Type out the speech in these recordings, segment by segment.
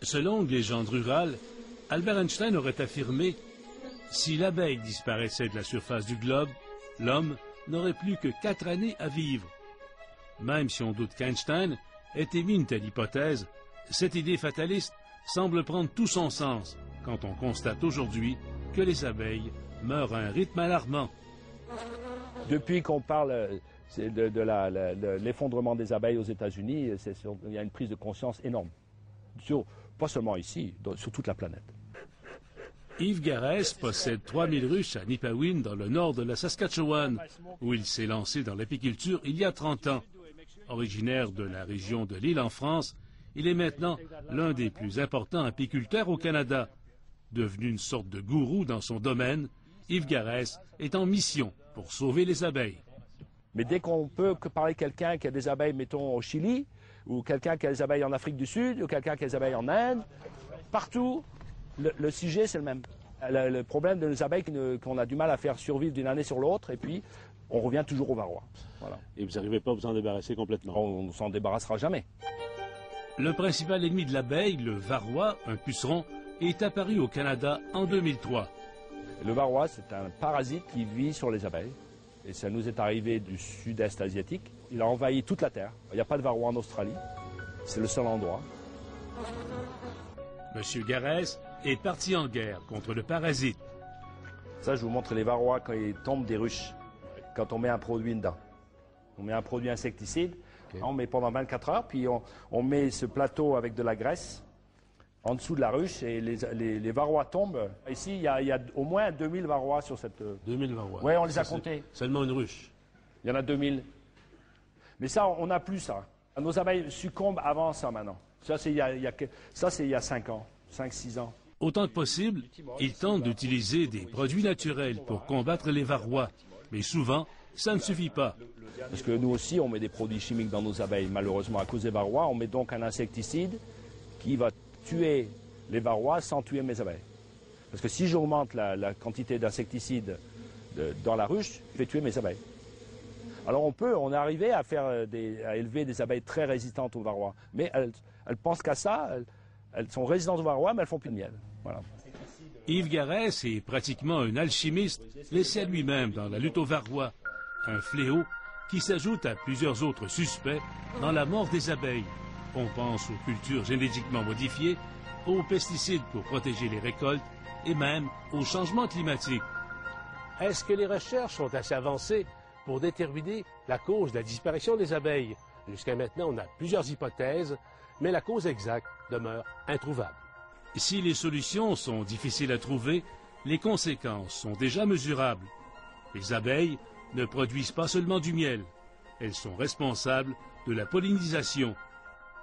Selon une légende rurale, Albert Einstein aurait affirmé « Si l'abeille disparaissait de la surface du globe, l'homme n'aurait plus que 4 années à vivre. » Même si on doute qu'Einstein ait émis une telle hypothèse, cette idée fataliste semble prendre tout son sens quand on constate aujourd'hui que les abeilles meurent à un rythme alarmant. Depuis qu'on parle de l'effondrement des abeilles aux États-Unis, il y a une prise de conscience énorme. Pas seulement ici, sur toute la planète. Yves Garès possède 3000 ruches à Nipawin, dans le nord de la Saskatchewan, où il s'est lancé dans l'apiculture il y a 30 ans. Originaire de la région de l'île en France, il est maintenant l'un des plus importants apiculteurs au Canada. Devenu une sorte de gourou dans son domaine, Yves Garès est en mission pour sauver les abeilles. Mais dès qu'on peut parler quelqu'un qui a des abeilles, mettons, au Chili, ou quelqu'un qui a des abeilles en Afrique du Sud, ou quelqu'un qui a des abeilles en Inde, partout, le sujet, c'est le même. Le problème de nos abeilles qu'on a du mal à faire survivre d'une année sur l'autre, et puis on revient toujours au varroa. Voilà. Et vous n'arrivez pas à vous en débarrasser complètement? On ne s'en débarrassera jamais. Le principal ennemi de l'abeille, le varroa, un puceron, est apparu au Canada en 2003. Le varroa, c'est un parasite qui vit sur les abeilles. Et ça nous est arrivé du sud-est asiatique. Il a envahi toute la Terre. Il n'y a pas de varroa en Australie. C'est le seul endroit. Monsieur Garès est parti en guerre contre le parasite. Ça, je vous montre les varrois quand ils tombent des ruches, quand on met un produit dedans. On met un produit insecticide, okay. On met pendant 24 heures, puis on met ce plateau avec de la graisse en dessous de la ruche et les varrois tombent. Ici, il y a au moins 2000 varrois sur cette... 2000 varrois? Oui, on les a comptés. Seulement une ruche? Il y en a 2000. Mais ça, on n'a plus ça. Nos abeilles succombent avant ça maintenant. Ça, c'est il y a 5 ans, 5-6 ans. Autant que possible, ils tentent d'utiliser des produits naturels pour combattre les varrois. Mais souvent, ça ne suffit pas. Parce que nous aussi, on met des produits chimiques dans nos abeilles. Malheureusement, à cause des varrois, on met donc un insecticide qui va tuer les varrois sans tuer mes abeilles. Parce que si j'augmente la quantité d'insecticides dans la ruche, je vais tuer mes abeilles. Alors on est arrivé à élever des abeilles très résistantes aux varrois. Mais elles pensent qu'à ça, elles sont résistantes aux varrois, mais elles font plus de miel. Voilà. Yves Garès est pratiquement un alchimiste laissé à lui-même dans la lutte aux varrois. Un fléau qui s'ajoute à plusieurs autres suspects dans la mort des abeilles. On pense aux cultures génétiquement modifiées, aux pesticides pour protéger les récoltes et même au changement climatique. Est-ce que les recherches sont assez avancées pour déterminer la cause de la disparition des abeilles? Jusqu'à maintenant, on a plusieurs hypothèses, mais la cause exacte demeure introuvable. Si les solutions sont difficiles à trouver, les conséquences sont déjà mesurables. Les abeilles ne produisent pas seulement du miel, elles sont responsables de la pollinisation.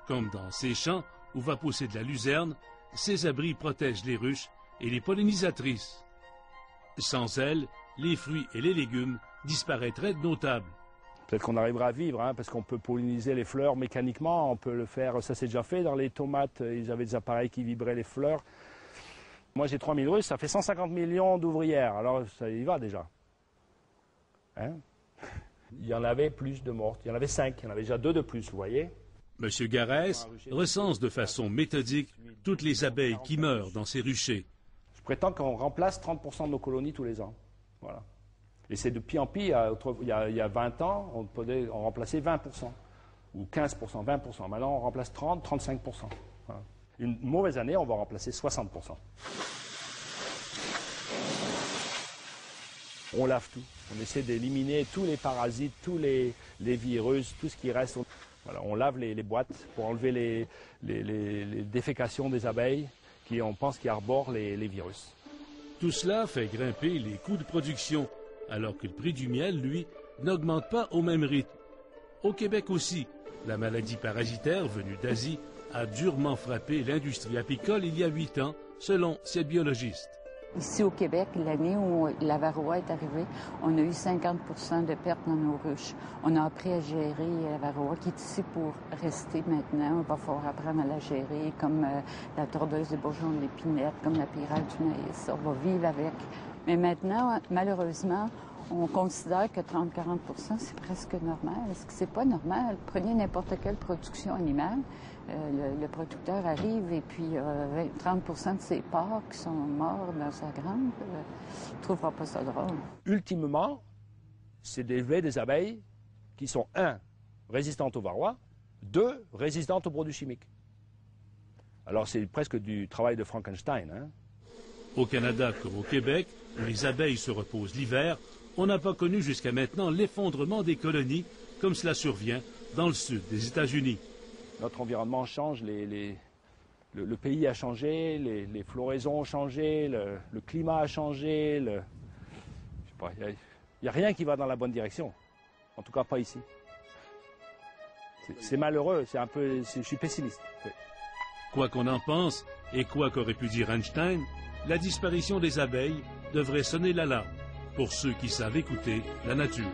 Comme dans ces champs où va pousser de la luzerne, ces abris protègent les ruches et les pollinisatrices. Sans elles, les fruits et les légumes disparaîtraient de nos tables. Peut-être qu'on arrivera à vivre, parce qu'on peut polliniser les fleurs mécaniquement, on peut le faire, ça c'est déjà fait dans les tomates, ils avaient des appareils qui vibraient les fleurs. Moi j'ai 3000 ruches, ça fait 150 millions d'ouvrières, alors ça y va déjà. Il y en avait plus de mortes, il y en avait 5, il y en avait déjà 2 de plus, vous voyez. Monsieur Garès recense de façon méthodique toutes les abeilles qui meurent dans ces ruchers. Je prétends qu'on remplace 30% de nos colonies tous les ans. Voilà. Et c'est de pis en pis, il y a 20 ans, on remplaçait 20%, ou 15%, 20%. Maintenant, on remplace 30, 35%. Voilà. Une mauvaise année, on va remplacer 60%. On lave tout. On essaie d'éliminer tous les parasites, tous les virus, tout ce qui reste. Voilà, on lave les boîtes pour enlever les défécations des abeilles qui, on pense, qui arborent les virus. Tout cela fait grimper les coûts de production, alors que le prix du miel, lui, n'augmente pas au même rythme. Au Québec aussi, la maladie parasitaire venue d'Asie a durement frappé l'industrie apicole il y a 8 ans, selon cette biologiste. Ici au Québec, l'année où la varroa est arrivée, on a eu 50% de pertes dans nos ruches. On a appris à gérer la varroa qui est ici pour rester maintenant. Il va falloir apprendre à la gérer comme la tordeuse des bourgeons de l'épinette, comme la pyrale du maïs. On va vivre avec. Mais maintenant, malheureusement, On considère que 30-40 % c'est presque normal. Est-ce que c'est pas normal? Prenez n'importe quelle production animale, le producteur arrive et puis 30 % de ses porcs qui sont morts dans sa grange, il ne trouvera pas ça drôle. Ultimement, c'est d'élever des abeilles qui sont, 1, résistantes au varroa, 2, résistantes aux produits chimiques. Alors c'est presque du travail de Frankenstein. Hein? Au Canada comme au Québec, où les abeilles se reposent l'hiver, on n'a pas connu jusqu'à maintenant l'effondrement des colonies comme cela survient dans le sud des États-Unis. Notre environnement change, le pays a changé, les floraisons ont changé, le climat a changé. Il n'y a rien qui va dans la bonne direction. En tout cas, pas ici. C'est malheureux, je suis pessimiste. Oui. Quoi qu'on en pense, et quoi qu'aurait pu dire Einstein, la disparition des abeilles devrait sonner l'alarme pour ceux qui savent écouter la nature.